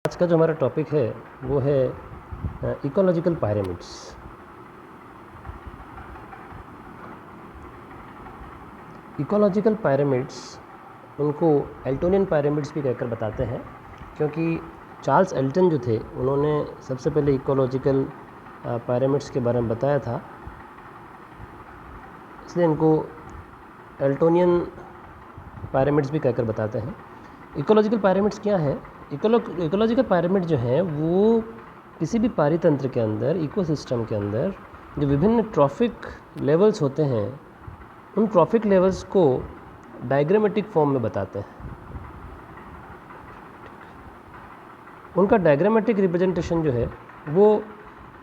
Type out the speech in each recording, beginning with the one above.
आज का जो हमारा टॉपिक है वो है इकोलॉजिकल पायरामिड्स। इकोलॉजिकल पायरामिड्स उनको एल्टोनियन पायरामिड्स भी कहकर बताते हैं, क्योंकि चार्ल्स एल्टन जो थे उन्होंने सबसे पहले इकोलॉजिकल पायरामिड्स के बारे में बताया था, इसलिए इनको एल्टोनियन पायरामिड्स भी कहकर बताते हैं। इकोलॉजिकल पायरामिड्स क्या है? इकोलॉजिकल पायरामिड जो है वो किसी भी पारितंत्र के अंदर, इकोसिस्टम के अंदर जो विभिन्न ट्रॉफिक लेवल्स होते हैं, उन ट्रॉफिक लेवल्स को डायग्रामेटिक फॉर्म में बताते हैं। उनका डायग्रामेटिक रिप्रेजेंटेशन जो है वो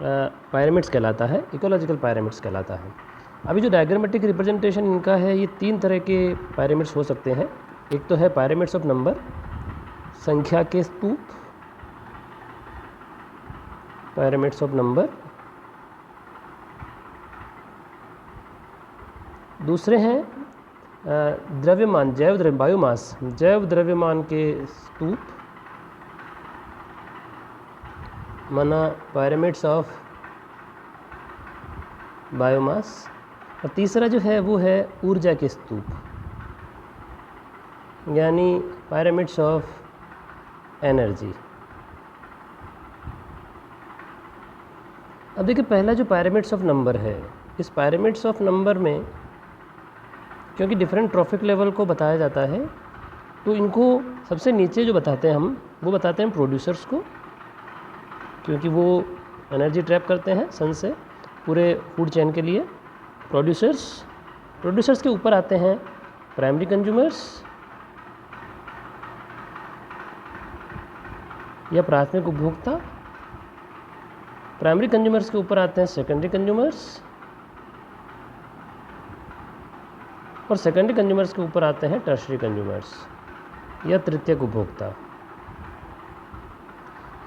पायरामिड्स कहलाता है, इकोलॉजिकल पायरामिड्स कहलाता है। अभी जो डायग्रामेटिक रिप्रेजेंटेशन इनका है, ये 3 तरह के पायरामिड्स हो सकते हैं। एक तो है पायरामिड्स ऑफ नंबर, संख्या के स्तूप, पायरामिड्स ऑफ नंबर। दूसरे हैं द्रव्यमान, बायोमास, जैव द्रव्यमान के स्तूप, माना पायरामिड्स ऑफ बायोमास। और तीसरा जो है वो है ऊर्जा के स्तूप, यानी पायरामिड्स ऑफ एनर्जी। अब देखिए, पहला जो पायरामिड्स ऑफ नंबर है, इस पायरामिड्स ऑफ नंबर में क्योंकि डिफरेंट ट्रॉफिक लेवल को बताया जाता है, तो इनको सबसे नीचे जो बताते हैं हम, वो बताते हैं प्रोड्यूसर्स को, क्योंकि वो एनर्जी ट्रैप करते हैं सन से पूरे फूड चेन के लिए। प्रोड्यूसर्स के ऊपर आते हैं प्राइमरी कंज्यूमर्स या प्राथमिक उपभोक्ता। प्राइमरी कंज्यूमर्स के ऊपर आते हैं सेकेंडरी कंज्यूमर्स, और सेकेंडरी कंज्यूमर्स के ऊपर आते हैं टर्शरी कंज्यूमर्स या तृतीयक उपभोक्ता।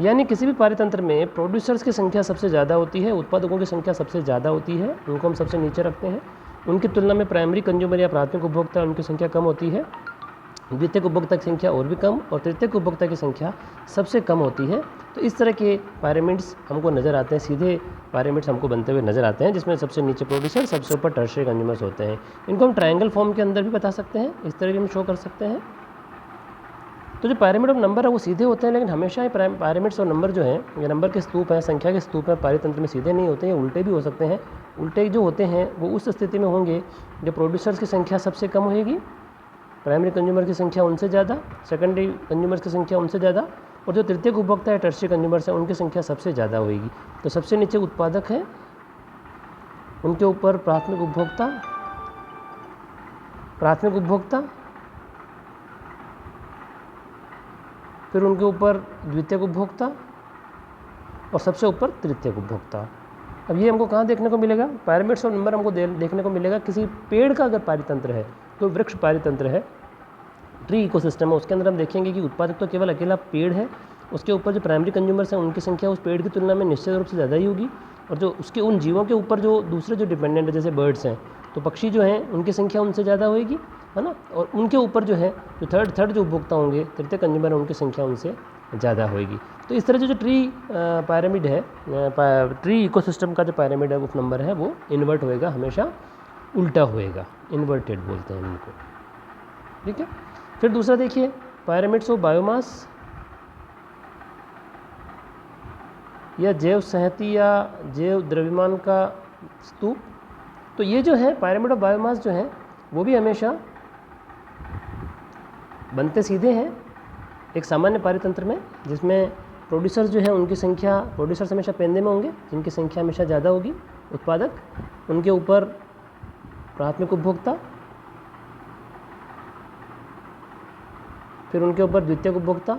यानी किसी भी पारितंत्र में प्रोड्यूसर्स की संख्या सबसे ज़्यादा होती है, उत्पादकों की संख्या सबसे ज़्यादा होती है, उनको हम सबसे नीचे रखते हैं। उनकी तुलना में प्राइमरी कंज्यूमर या प्राथमिक उपभोक्ता, उनकी संख्या कम होती है। द्वितीयक उपभोक्ता की संख्या और भी कम, और तृतीयक उपभोक्ता की संख्या सबसे कम होती है। तो इस तरह के पायरामिड्स हमको नज़र आते हैं, सीधे पायरामिड्स हमको बनते हुए नज़र आते हैं, जिसमें सबसे नीचे प्रोड्यूसर, सबसे ऊपर टर्शरी कंज्यूमर्स होते हैं। इनको हम ट्रायंगल फॉर्म के अंदर भी बता सकते हैं, इस तरह भी हम शो कर सकते हैं। तो जो पायरामिड ऑफ नंबर है वो सीधे होते हैं, लेकिन हमेशा ही पायरामिड्स और नंबर जो हैं, या नंबर के स्तूप हैं, संख्या के स्तूप हैं, पारितंत्र में सीधे नहीं होते हैं, उल्टे भी हो सकते हैं। उल्टे जो होते हैं वो उस स्थिति में होंगे जब प्रोड्यूसर्स की संख्या सबसे कम होगी, प्राइमरी कंज्यूमर की संख्या उनसे ज़्यादा, सेकेंडरी कंज्यूमर्स की संख्या उनसे ज़्यादा, और जो तृतीयक उपभोक्ता है, टर्शरी कंज्यूमर्स हैं, उनकी संख्या सबसे ज़्यादा होगी। तो सबसे नीचे उत्पादक है, उनके ऊपर प्राथमिक उपभोक्ता, फिर उनके ऊपर द्वितीयक उपभोक्ता, और सबसे ऊपर तृतीयक उपभोक्ता। अब ये हमको कहाँ देखने को मिलेगा? पायरामिड्स ऑफ नंबर हमको देखने को मिलेगा किसी पेड़ का अगर पारितंत्र है, तो वृक्ष पारितंत्र है, ट्री इकोसिस्टम है, उसके अंदर हम देखेंगे कि उत्पादक तो केवल अकेला पेड़ है, उसके ऊपर जो प्राइमरी कंज्यूमर्स हैं उनकी संख्या उस पेड़ की तुलना में निश्चित रूप से ज़्यादा ही होगी, और जो उसके उन जीवों के ऊपर जो दूसरे जो डिपेंडेंट है, जैसे बर्ड्स हैं, तो पक्षी जो हैं उनकी संख्या उनसे ज़्यादा होगी, है ना। और उनके ऊपर जो है जो थर्ड जो उपभोक्ता होंगे, तृतीय कंज्यूमर, उनकी संख्या उनसे ज़्यादा होगी। तो इस तरह जो ट्री पायरामिड है, ट्री इकोसिस्टम का जो पायरामिड है वो नंबर है, वो इन्वर्ट होएगा, हमेशा उल्टा होएगा, इन्वर्टेड बोलते हैं उनको, ठीक है। फिर दूसरा देखिए, पायरामिड्स ऑफ बायोमास या जैव संहति या जैव द्रव्यमान का स्तूप। तो ये जो है पायरामिड ऑफ बायोमास जो है वो भी हमेशा बनते सीधे हैं एक सामान्य पारितंत्र में, जिसमें प्रोड्यूसर्स जो है उनकी संख्या, प्रोड्यूसर्स हमेशा पेंदे में होंगे, जिनकी संख्या हमेशा ज़्यादा होगी, उत्पादक, उनके ऊपर प्राथमिक उपभोक्ता, फिर उनके ऊपर द्वितीयक उपभोक्ता,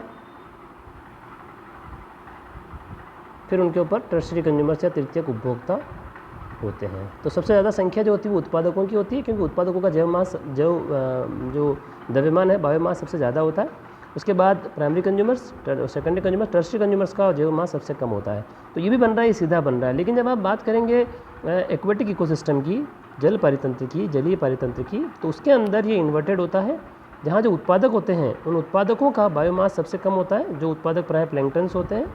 फिर उनके ऊपर टर्शरी कंज्यूमर्स या तृतीयक उपभोक्ता होते हैं। तो सबसे ज़्यादा संख्या जो होती है वो उत्पादकों की होती है, क्योंकि उत्पादकों का जो द्रव्यमान है, बायोमास, सबसे ज़्यादा होता है। उसके बाद primary consumers, secondary consumers, tertiary consumers का बायोमास सबसे कम होता है। तो ये भी बन रहा है, ये सीधा बन रहा है। लेकिन जब आप बात करेंगे एक्वेटिक इकोसिस्टम की, जल पारितंत्र की, जलीय पारितंत्र की, तो उसके अंदर ये इन्वर्टेड होता है, जहाँ जो उत्पादक होते हैं उन उत्पादकों का बायोमास सबसे कम होता है। जो उत्पादक प्राय प्लैंक्टन्स होते हैं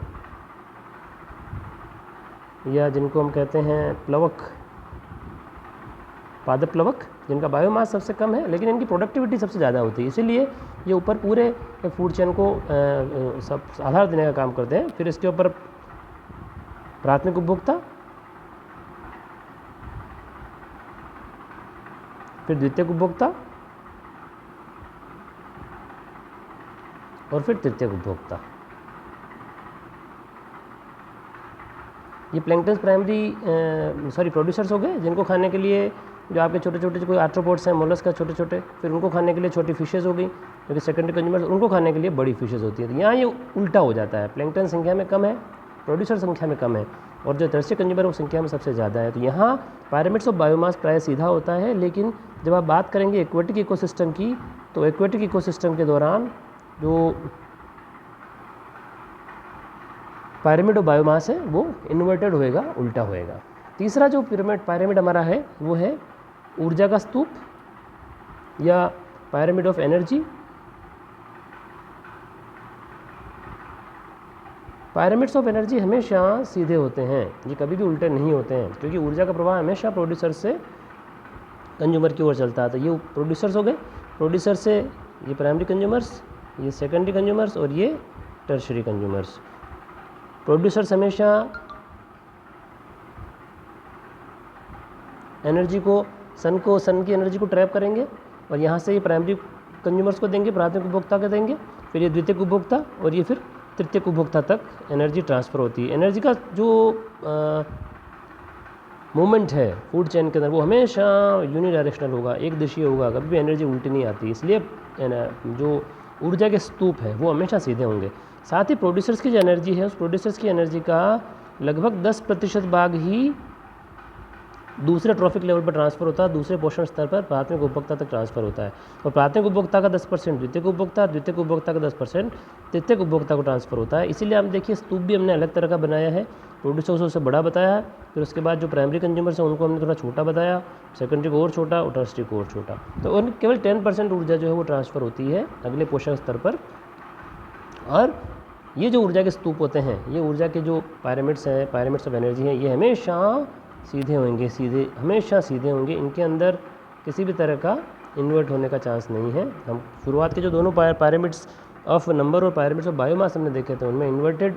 या जिनको हम कहते हैं प्लवक, पादप प्लवक, जिनका बायोमास सबसे कम है लेकिन इनकी प्रोडक्टिविटी सबसे ज़्यादा होती है, इसीलिए ये ऊपर पूरे फूड चेन को सब आधार देने का काम करते हैं। फिर इसके ऊपर प्राथमिक उपभोक्ता, फिर द्वितीयक उपभोक्ता और फिर तृतीयक उपभोक्ता। ये प्लैंक्टन्स प्राइमरी प्रोड्यूसर्स हो गए, जिनको खाने के लिए जो आपके छोटे छोटे कोई आर्थ्रोपोड्स हैं, मोलस्क का छोटे छोटे, फिर उनको खाने के लिए छोटी फिशेज़ हो गई, जो कि सेकेंडरी कंज्यूमर्स, उनको खाने के लिए बड़ी फिशेज़ होती है। तो यहाँ ये उल्टा हो जाता है, प्लैंक्टन संख्या में कम है, प्रोड्यूसर संख्या में कम है, और जो टर्शियरी कंज्यूमर वो संख्या में सबसे ज़्यादा है। तो यहाँ पायरामिड्स ऑफ बायोमास प्राय सीधा होता है, लेकिन जब आप बात करेंगे एक्वेटिक इकोसिस्टम की, तो एक्वेटिक इकोसिस्टम के दौरान जो पायरामिड ऑफ बायोमास है वो इन्वर्टेड होएगा, उल्टा होएगा। तीसरा जो पायरामिड हमारा है वो है ऊर्जा का स्तूप या pyramid of energy. Pyramids of energy हमेशा सीधे होते हैं, ये कभी भी उल्टे नहीं होते हैं, क्योंकि ऊर्जा का प्रवाह हमेशा प्रोड्यूसर से कंज्यूमर की ओर चलता है। तो ये प्रोड्यूसर्स हो गए, प्रोड्यूसर से ये प्राइमरी कंज्यूमर्स, ये सेकेंडरी कंज्यूमर्स और ये टर्शियरी कंज्यूमर्स। प्रोड्यूसर्स हमेशा एनर्जी को सन की एनर्जी को ट्रैप करेंगे और यहाँ से ये प्राइमरी कंज्यूमर्स को देंगे, प्राथमिक उपभोक्ता को देंगे, फिर ये द्वितीयक उपभोक्ता और ये फिर तृतीयक उपभोक्ता तक एनर्जी ट्रांसफ़र होती है। एनर्जी का जो मूवमेंट है फूड चेन के अंदर वो हमेशा यूनिडायरेक्शनल होगा, एक दिशीय होगा, कभी भी एनर्जी उल्टी नहीं आती। इसलिए जो ऊर्जा के स्तूप है वो हमेशा सीधे होंगे। साथ ही प्रोड्यूसर्स की जो एनर्जी है, उस प्रोड्यूसर्स की एनर्जी का लगभग 10% भाग ही दूसरे ट्रॉफिक लेवल पर ट्रांसफ़र होता है, दूसरे पोषण स्तर पर प्राथमिक उपभोक्ता तक ट्रांसफ़र होता है, और प्राथमिक उपभोक्ता का 10% द्वितीयक उपभोक्ता, द्वितीयक उपभोक्ता का 10% तृतीयक उपभोक्ता को ट्रांसफ़र होता है। इसीलिए आप देखिए स्तूप भी हमने अलग तरह का बनाया है, प्रोड्यूसर्स को उससे बड़ा बताया है, फिर उसके बाद जो प्राइमरी कंज्यूमर्स हैं उनको हमने थोड़ा छोटा बताया, सेकेंडरी को और छोटा और टर्शियरी को और छोटा। तो केवल 10% ऊर्जा जो है वो ट्रांसफ़र होती है अगले पोषण स्तर पर। और ये जो ऊर्जा के स्तूप होते हैं, ये ऊर्जा के जो पायरामिड्स हैं, पायरामिड्स ऑफ एनर्जी हैं, ये हमेशा सीधे होंगे, हमेशा सीधे होंगे। इनके अंदर किसी भी तरह का इन्वर्ट होने का चांस नहीं है। हम शुरुआत के जो दोनों पायरामिड्स ऑफ नंबर और पायरामिड्स ऑफ बायोमास हमने देखे थे, उनमें इन्वर्टेड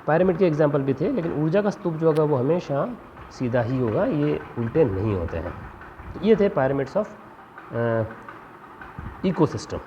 पायरामिड के एग्जाम्पल भी थे, लेकिन ऊर्जा का स्तूप जो होगा वो हमेशा सीधा ही होगा, ये उल्टे नहीं होते हैं। ये थे पायरामिड्स ऑफ इकोसिस्टम।